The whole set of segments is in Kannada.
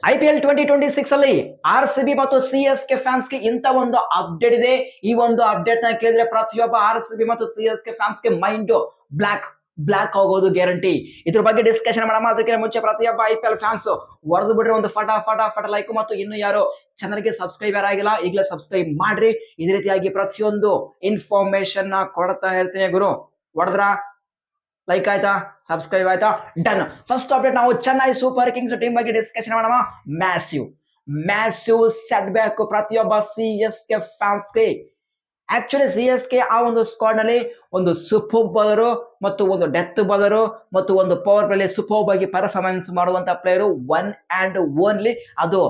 IPL 2026 ಅಲ್ಲಿ RCB ಮತ್ತು CSK ಫ್ಯಾನ್ಸ್ ಗೆ ಇಂತ ಒಂದು ಅಪ್ಡೇಟ್ ಇದೆ. ಈ ಒಂದು ಅಪ್ಡೇಟ್ ನ ಕೇಳಿದ್ರೆ ಪ್ರತಿಯೊಬ್ಬ RCB ಮತ್ತು CSK ಫ್ಯಾನ್ಸ್ ಗೆ ಮೈಂಡ್ ಬ್ಲಾಕ್ ಆಗೋದು ಗ್ಯಾರಂಟಿ. ಇದ್ರ ಬಗ್ಗೆ ಡಿಸ್ಕಷನ್ ಮಾಡೋಣ. ಅದಕ್ಕೆ ಮುಂಚೆ ಪ್ರತಿಯೊಬ್ಬ IPL ಫ್ಯಾನ್ಸ್ ಹೊಡೆದು ಬಿಡ್ರಿ ಒಂದು ಫಟ ಲೈಕ್, ಮತ್ತು ಇನ್ನು ಯಾರು ಚಾನಲ್ ಗೆ ಸಬ್ಸ್ಕ್ರೈಬರ್ ಆಗಿಲ್ಲ ಈಗಲೇ ಸಬ್ಸ್ಕ್ರೈಬ್ ಮಾಡ್ರಿ. ಇದೇ ರೀತಿಯಾಗಿ ಪ್ರತಿಯೊಂದು ಇನ್ಫಾರ್ಮೇಶನ್ ನ ಕೊಡ್ತಾ ಇರ್ತೀನಿ ಗುರು. ಹೊಡೆದ್ರ ಲೈಕ್ ಆಯ್ತಾ, ಸಬ್ಸ್ಕ್ರೈಬ್ ಆಯ್ತಾ, ಡನ್. ಫಸ್ಟ್ ಅಪ್ಡೇಟ್ ನಾವು ಚೆನ್ನೈ ಸೂಪರ್ ಕಿಂಗ್ಸ್ ಟೀಮ್ ಬಗ್ಗೆ ಡಿಸ್ಕಷನ್ ಮಾಡೋಣ. ಮ್ಯಾಸಿವ್ ಸೆಟ್ ಬ್ಯಾಕ್ ಪ್ರತಿಯೊಬ್ಬ CSK ಫ್ಯಾನ್ಸ್ಗೆ. ಆಕ್ಚುಲಿ CSK ಆ ಒಂದು ಸ್ಕ್ವಾಡ್ ನಲ್ಲಿ ಒಂದು ಸೂಪರ್ ಬೌಲರು ಮತ್ತು ಒಂದು ಡೆತ್ ಬೌಲರು ಮತ್ತು ಒಂದು ಪವರ್ ಪ್ಲೇ ಸೂಪರ್ ಆಗಿ ಪರ್ಫಾರ್ಮೆನ್ಸ್ ಮಾಡುವಂತ ಪ್ಲೇಯರು ಒನ್ ಅಂಡ್ ಓನ್ಲಿ ಅದು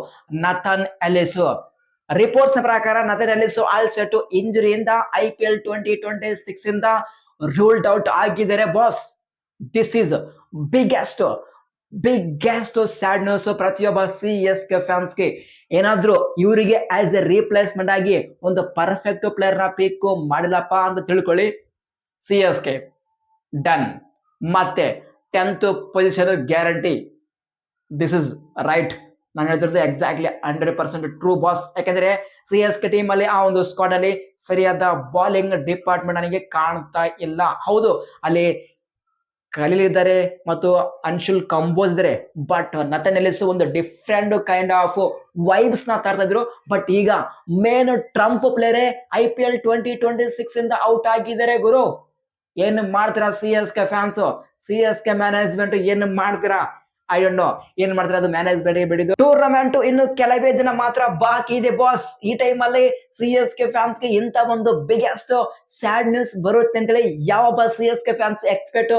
ನಥನ್ ಎಲಿಸ್. ರಿಪೋರ್ಟ್ಸ್ ಪ್ರಕಾರ ನಥನ್ ಎಲಿಸ್ ಆಲ್ ಸೆಟ್ ಇಂಜುರಿಯಿಂದ IPL 2026 ಇಂದ ರೂಲ್ಡ್ ಔಟ್ ಆಗಿದ್ದಾರೆ boss. This is biggest sad news ಪ್ರತಿಯೊಬ್ಬ CSK ಫ್ಯಾನ್ಸ್ಗೆ. ಏನಾದ್ರೂ ಇವರಿಗೆ ಆಸ್ ಎ ರೀಪ್ಲೇಸ್ಮೆಂಟ್ ಆಗಿ ಒಂದು ಪರ್ಫೆಕ್ಟ್ ಪ್ಲೇಯರ್ ನ ಪಿಕ್ ಮಾಡಿಲ್ಲಪ್ಪ ಅಂತ ತಿಳ್ಕೊಳ್ಳಿ, CSK ಡನ್. ಮತ್ತೆ 10th position guarantee. This is right. ನಾನು ಹೇಳ್ತಿರೋದು ಎಕ್ಸಾಕ್ಟ್ಲಿ 100% ಟ್ರೂ ಬಾಸ್. ಯಾಕಂದ್ರೆ CSK ಟೀಮ್ ಅಲ್ಲಿ ಆ ಒಂದು ಸ್ಕ್ವಾಡ್ ಅಲ್ಲಿ ಸರಿಯಾದ ಬಾಲಿಂಗ್ ಡಿಪಾರ್ಟ್ಮೆಂಟ್ ನನಗೆ ಕಾಣ್ತಾ ಇಲ್ಲ. ಹೌದು, ಅಲ್ಲಿ ಖಲೀಲ್ ಇದ್ದಾರೆ ಮತ್ತು ಅನ್ಶುಲ್ ಕಂಬೋಸ್ ಇದ್ದಾರೆ, ಬಟ್ ನಥನ್ ಎಲಿಸ್ ಒಂದು ಡಿಫ್ರೆಂಟ್ ಕೈಂಡ್ ಆಫ್ ವೈಬ್ಸ್ ನ ತರ್ತಾ ಇದ್ರು. ಬಟ್ ಈಗ ಮೇನ್ ಟ್ರಂಪ್ ಪ್ಲೇಯರೇ IPL 2026 ಇಂದ ಔಟ್ ಆಗಿದ್ದಾರೆ ಗುರು. ಏನ್ ಮಾಡ್ತೀರಾ CSK ಫ್ಯಾನ್ಸ್, CSK ಮ್ಯಾನೇಜ್ಮೆಂಟ್ ಏನ್ ಮಾಡ್ತೀರಾ? ಐ ಡೋಂಟ್ ನೋ ಏನ್ ಮಾಡ್ತಾರೆ, ಅದು ಮ್ಯಾನೇಜ್ಮೆಂಟ್ ಬಿಡಿದು. ಟೂರ್ನಮೆಂಟ್ ಇನ್ನು ಕೆಲವೇ ದಿನ ಮಾತ್ರ ಬಾಕಿ ಇದೆ ಬಾಸ್. ಈ ಟೈಮ್ ಅಲ್ಲಿ CSK ಫ್ಯಾನ್ಸ್ ಗೆ ಇಂತ ಒಂದು ಬಿಗ್ಗೆಸ್ಟ್ ಸ್ಯಾಡ್ ನ್ಯೂಸ್ ಬರುತ್ತೆ ಅಂತೇಳಿ ಯಾವೊಬ್ಬ CSK ಫ್ಯಾನ್ಸ್ ಎಕ್ಸ್ಪೆಕ್ಟ್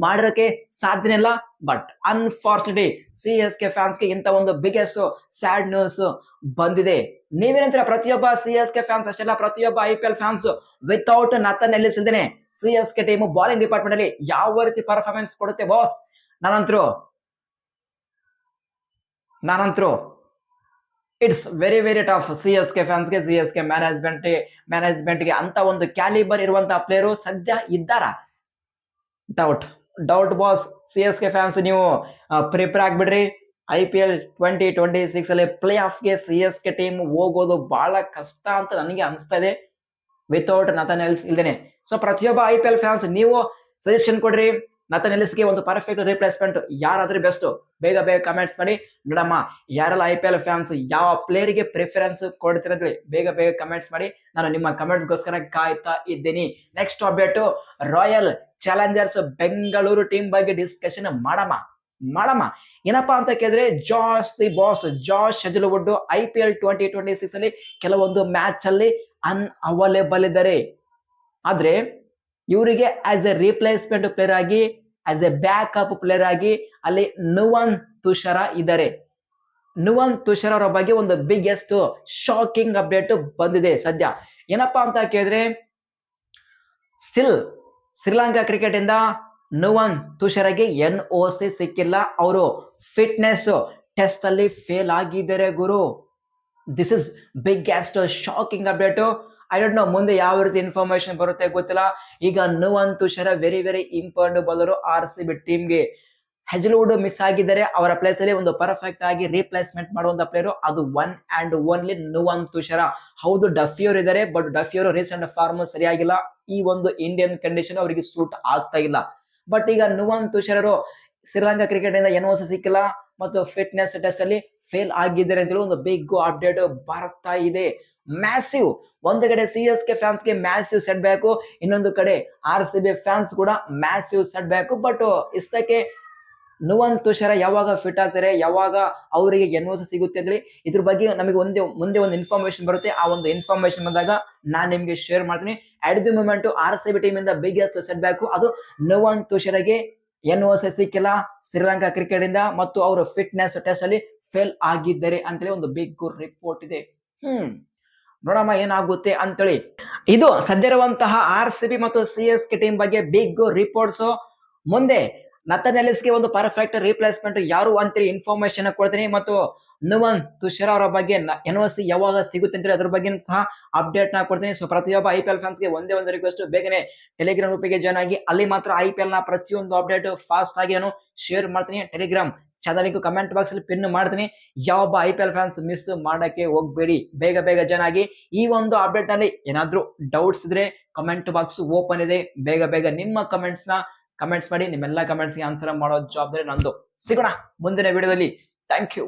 ಮಾಡಿರೋಕೆ ಸಾಧ್ಯನೇ ಇಲ್ಲ. ಬಟ್ ಅನ್ಫಾರ್ಚುನೇಟ್ಲಿ CSK ಫ್ಯಾನ್ಸ್ ಗೆ ಇಂತ ಒಂದು ಬಿಗ್ಗೆಸ್ಟ್ ಸ್ಯಾಡ್ ನ್ಯೂಸ್ ಬಂದಿದೆ. ನೀವೇನಂತೀರಾ? ಪ್ರತಿಯೊಬ್ಬ CSK ಫ್ಯಾನ್ಸ್ ಅಷ್ಟೆಲ್ಲ ಪ್ರತಿಯೊಬ್ಬ IPL fans without Nathan Ellis ಇಲ್ದೇನೆ CSK ಟೀಮ್ ಬಾಲಿಂಗ್ ಡಿಪಾರ್ಟ್ಮೆಂಟ್ ಅಲ್ಲಿ ಯಾವ ರೀತಿ ಪರ್ಫಾರ್ಮೆನ್ಸ್ ಕೊಡುತ್ತೆ ಬಾಸ್? ನಾನಂತರೂ ಇಟ್ಸ್ ವೆರಿ ಟಫ್ CSK ಫ್ಯಾನ್ಸ್ಗೆ, CSK ಮ್ಯಾನೇಜ್ಮೆಂಟ್ಗೆ ಅಂತ ಒಂದು ಕ್ಯಾಲಿಬರ್ ಇರುವಂತಹ ಪ್ಲೇಯರು ಸದ್ಯ ಇದ್ದಾರಾ? Doubt boss. CSK ಫ್ಯಾನ್ಸ್ ನೀವು ಪ್ರಿಪೇರ್ ಆಗ್ಬಿಡ್ರಿ. IPL 2026 ಅಲ್ಲಿ ಪ್ಲೇ ಆಫ್ಗೆ CSK ಟೀಮ್ ಹೋಗೋದು ಬಹಳ ಕಷ್ಟ ಅಂತ ನನಗೆ ಅನಿಸ್ತಾ ಇದೆ ವಿತೌಟ್ ನಥನ್ ಎಲಿಸ್ ಇಲ್ದೇನೆ. ಸೊ ಪ್ರತಿಯೊಬ್ಬ IPL ಫ್ಯಾನ್ಸ್ ನೀವು ಸಜೆಷನ್ ಕೊಡ್ರಿ. ನಥನ್ ಎಲಿಸ್ಗೆ ಒಂದು ಪರ್ಫೆಕ್ಟ್ ರಿಪ್ಲೇಸ್ಮೆಂಟ್ ಯಾರಾದ್ರೂ ಬೆಸ್ಟ್? ಬೇಗ ಕಮೆಂಟ್ಸ್ ಮಾಡಿ ನೋಡಮ್ಮ. ಯಾರೆಲ್ಲ IPL ಫ್ಯಾನ್ಸ್ ಯಾವ ಪ್ಲೇಯರ್ಗೆ ಪ್ರಿಫರೆನ್ಸ್ ಕೊಡ್ತಿರೋದ್ರಿ ಬೇಗ ಕಮೆಂಟ್ಸ್ ಮಾಡಿ. ನಾನು ನಿಮ್ಮ ಕಮೆಂಟ್ಸ್ಗೋಸ್ಕರ ಕಾಯ್ತಾ ಇದ್ದೀನಿ. Next update royal Challengers Bengaluru team ಬಗ್ಗೆ ಡಿಸ್ಕಷನ್ ಮಾಡಮ್ಮ. ಏನಪ್ಪಾ ಅಂತ ಕೇಳಿದ್ರೆ ಜಾಶ್ ಹೆಜಲ್ವುಡ್ IPL 2026 ಅಲ್ಲಿ ಕೆಲವೊಂದು ಮ್ಯಾಚ್ ಅಲ್ಲಿ ಅನ್ಅವೈಲೇಬಲ್ ಇದ್ದಾರೆ. ಆದ್ರೆ ಇವರಿಗೆ ಆಸ್ ಎ ರಿಪ್ಲೇಸ್ಮೆಂಟ್ ಪ್ಲೇಯರ್ ಆಗಿ, ಆಸ್ ಎ ಬ್ಯಾಕಪ್ ಪ್ಲೇಯರ್ ಆಗಿ ಅಲ್ಲಿ ನುವನ್ ತುಷಾರ ಇದ್ದಾರೆ. ನುವನ್ ತುಷಾರ್ ಅವರ ಬಗ್ಗೆ ಒಂದು ಬಿಗ್ಗೆಸ್ಟ್ ಶಾಕಿಂಗ್ ಅಪ್ಡೇಟ್ ಬಂದಿದೆ ಸದ್ಯ. ಏನಪ್ಪಾ ಅಂತ ಕೇಳಿದ್ರೆ, ಶ್ರೀಲಂಕಾ ಕ್ರಿಕೆಟ್ ಇಂದ ನುವನ್ ತುಷಾರ್ಗೆ NOC ಸಿಕ್ಕಿಲ್ಲ. ಅವರು ಫಿಟ್ನೆಸ್ ಟೆಸ್ಟ್ ಅಲ್ಲಿ ಫೇಲ್ ಆಗಿದ್ದಾರೆ ಗುರು. This is biggest shocking update. I don't know ಮುಂದೆ ಯಾವ ರೀತಿ ಇನ್ಫಾರ್ಮೇಶನ್ ಬರುತ್ತೆ ಗೊತ್ತಿಲ್ಲ. ಈಗ Nuwan Thushara very important bowler RCB ಟೀಮ್ಗೆ. ಹೆಜಲ್ವುಡ್ ಮಿಸ್ ಆಗಿದ್ದಾರೆ, ಅವರ ಪ್ಲೇಸ್ ಅಲ್ಲಿ ಒಂದು ಪರ್ಫೆಕ್ಟ್ ಆಗಿ ರೀಪ್ಲೇಸ್ಮೆಂಟ್ ಮಾಡುವಂತ ಪ್ಲೇಯರ್ ಅದು ಒನ್ ಅಂಡ್ ಓನ್ಲಿ ನುವನ್ ತುಷಾರ. ಹೌದು, ಡಫಿಯೋರ್ ಇದ್ದಾರೆ, ಬಟ್ ಡಫಿಯೋರ್ ರೀಸೆಂಟ್ ಫಾರ್ಮ್ ಸರಿಯಾಗಿಲ್ಲ. ಈ ಒಂದು ಇಂಡಿಯನ್ ಕಂಡೀಷನ್ ಅವರಿಗೆ ಸೂಟ್ ಆಗ್ತಾ ಇಲ್ಲ. ಬಟ್ ಈಗ ನುವನ್ ತುಷಾರ್ ಶ್ರೀಲಂಕಾ ಕ್ರಿಕೆಟ್ ಇಂದ NOC ಸಿಕ್ಕಿಲ್ಲ ಮತ್ತು ಫಿಟ್ನೆಸ್ ಟೆಸ್ಟ್ ಅಲ್ಲಿ ಫೇಲ್ ಆಗಿದ್ದಾರೆ ಅಂತ ಹೇಳಿ ಒಂದು ಬಿಗ್ ಅಪ್ಡೇಟ್ ಬರ್ತಾ ಇದೆ. ಮ್ಯಾಸಿವ್. ಒಂದು ಕಡೆ CSK ಫ್ಯಾನ್ಸ್ ಗೆ ಮ್ಯಾಸಿವ್ ಸೆಟ್ ಬ್ಯಾಕ್, ಇನ್ನೊಂದು ಕಡೆ RCB ಫ್ಯಾನ್ಸ್ ಕೂಡ ಮ್ಯಾಸಿವ್ ಸೆಟ್ ಬ್ಯಾಕ್. ಬಟ್ ಇಷ್ಟಕ್ಕೆ ನುವನ್ ತುಷಾರ ಯಾವಾಗ ಫಿಟ್ ಆಗ್ತಾರೆ, ಯಾವಾಗ ಅವರಿಗೆ NOC ಸಿಗುತ್ತೆ ಅಂದ್ರೆ ಇದ್ರ ಬಗ್ಗೆ ನಮಗೆ ಮುಂದೆ ಒಂದು ಇನ್ಫಾರ್ಮೇಶನ್ ಬರುತ್ತೆ. ಆ ಒಂದು ಇನ್ಫಾರ್ಮೇಶನ್ ಬಂದಾಗ ನಾನು ನಿಮ್ಗೆ ಶೇರ್ ಮಾಡ್ತೀನಿ. At the moment RCB team ಇಂದ ಬಿಗ್ಗೆಸ್ಟ್ ಸೆಟ್ ಬ್ಯಾಕ್ ಅದು ನುವನ್ ತುಷಾರ್ಗೆ NOC ಸಿಕ್ಕಿಲ್ಲ ಶ್ರೀಲಂಕಾ ಕ್ರಿಕೆಟ್ ಇಂದ, ಮತ್ತು ಅವರು ಫಿಟ್ನೆಸ್ ಟೆಸ್ಟ್ ಅಲ್ಲಿ ಫೇಲ್ ಆಗಿದ್ದಾರೆ ಅಂತೇಳಿ ಒಂದು ಬಿಗ್ ರಿಪೋರ್ಟ್ ಇದೆ. ನೋಡಮ್ಮ ಏನಾಗುತ್ತೆ ಅಂತೇಳಿ. ಇದು ಸದ್ಯ ಇರುವಂತಹ RCB ಮತ್ತು CSK ಟೀಮ್ ಬಗ್ಗೆ ಬಿಗ್ ರಿಪೋರ್ಟ್ಸ್. ಮುಂದೆ ನಥನ್ ಎಲಿಸ್ಗೆ ಒಂದು ಪರ್ಫೆಕ್ಟ್ ರಿಪ್ಲೇಸ್ಮೆಂಟ್ ಯಾರು ಅಂತೇಳಿ ಇನ್ಫಾರ್ಮೇಶನ್ ಕೊಡ್ತೀನಿ, ಮತ್ತು ನುವನ್ ತುಷಾರ್ ಅವರ ಬಗ್ಗೆ NOC ಯಾವಾಗ ಸಿಗುತ್ತೆ ಅಂತೇಳಿ ಅದ್ರ ಬಗ್ಗೆ ಸಹ ಅಪ್ಡೇಟ್ ನ ಕೊಡ್ತೀನಿ. ಸೊ ಪ್ರತಿಯೊಬ್ಬ IPL ಫ್ಯಾನ್ಸ್ಗೆ ಒಂದೇ ಒಂದು ರಿಕ್ವೆಸ್ಟ್, ಬೇಗನೆ ಟೆಲಿಗ್ರಾಮ್ ಗ್ರೂಪಿಗೆ ಜಾಯ್ನ್ ಆಗಿ. ಅಲ್ಲಿ ಮಾತ್ರ IPL ನ ಪ್ರತಿಯೊಂದು ಅಪ್ಡೇಟ್ ಫಾಸ್ಟ್ ಆಗಿ ನಾನು ಶೇರ್ ಮಾಡ್ತೀನಿ. Telegram channel link comment box ಅಲ್ಲಿ ಪಿನ್ ಮಾಡ್ತೀನಿ. ಯಾವೊಬ್ಬ IPL ಫ್ಯಾನ್ಸ್ ಮಿಸ್ ಮಾಡಕ್ಕೆ ಹೋಗ್ಬೇಡಿ, ಬೇಗ ಬೇಗ ಜಾಯ್ನ್ ಆಗಿ. ಈ ಒಂದು ಅಪ್ಡೇಟ್ ನಲ್ಲಿ ಏನಾದ್ರೂ ಡೌಟ್ಸ್ ಇದ್ರೆ ಕಮೆಂಟ್ ಬಾಕ್ಸ್ ಓಪನ್ ಇದೆ, ಬೇಗ ಬೇಗ ನಿಮ್ಮ ಕಮೆಂಟ್ಸ್ ಮಾಡಿ. ನಿಮ್ಮೆಲ್ಲ ಕಮೆಂಟ್ಸ್ಗೆ ಆನ್ಸರ್ ಮಾಡೋ ಜವಾಬ್ದಾರಿ ನಂದು. ಸಿಗೋಣ ಮುಂದಿನ ವಿಡಿಯೋದಲ್ಲಿ. Thank you.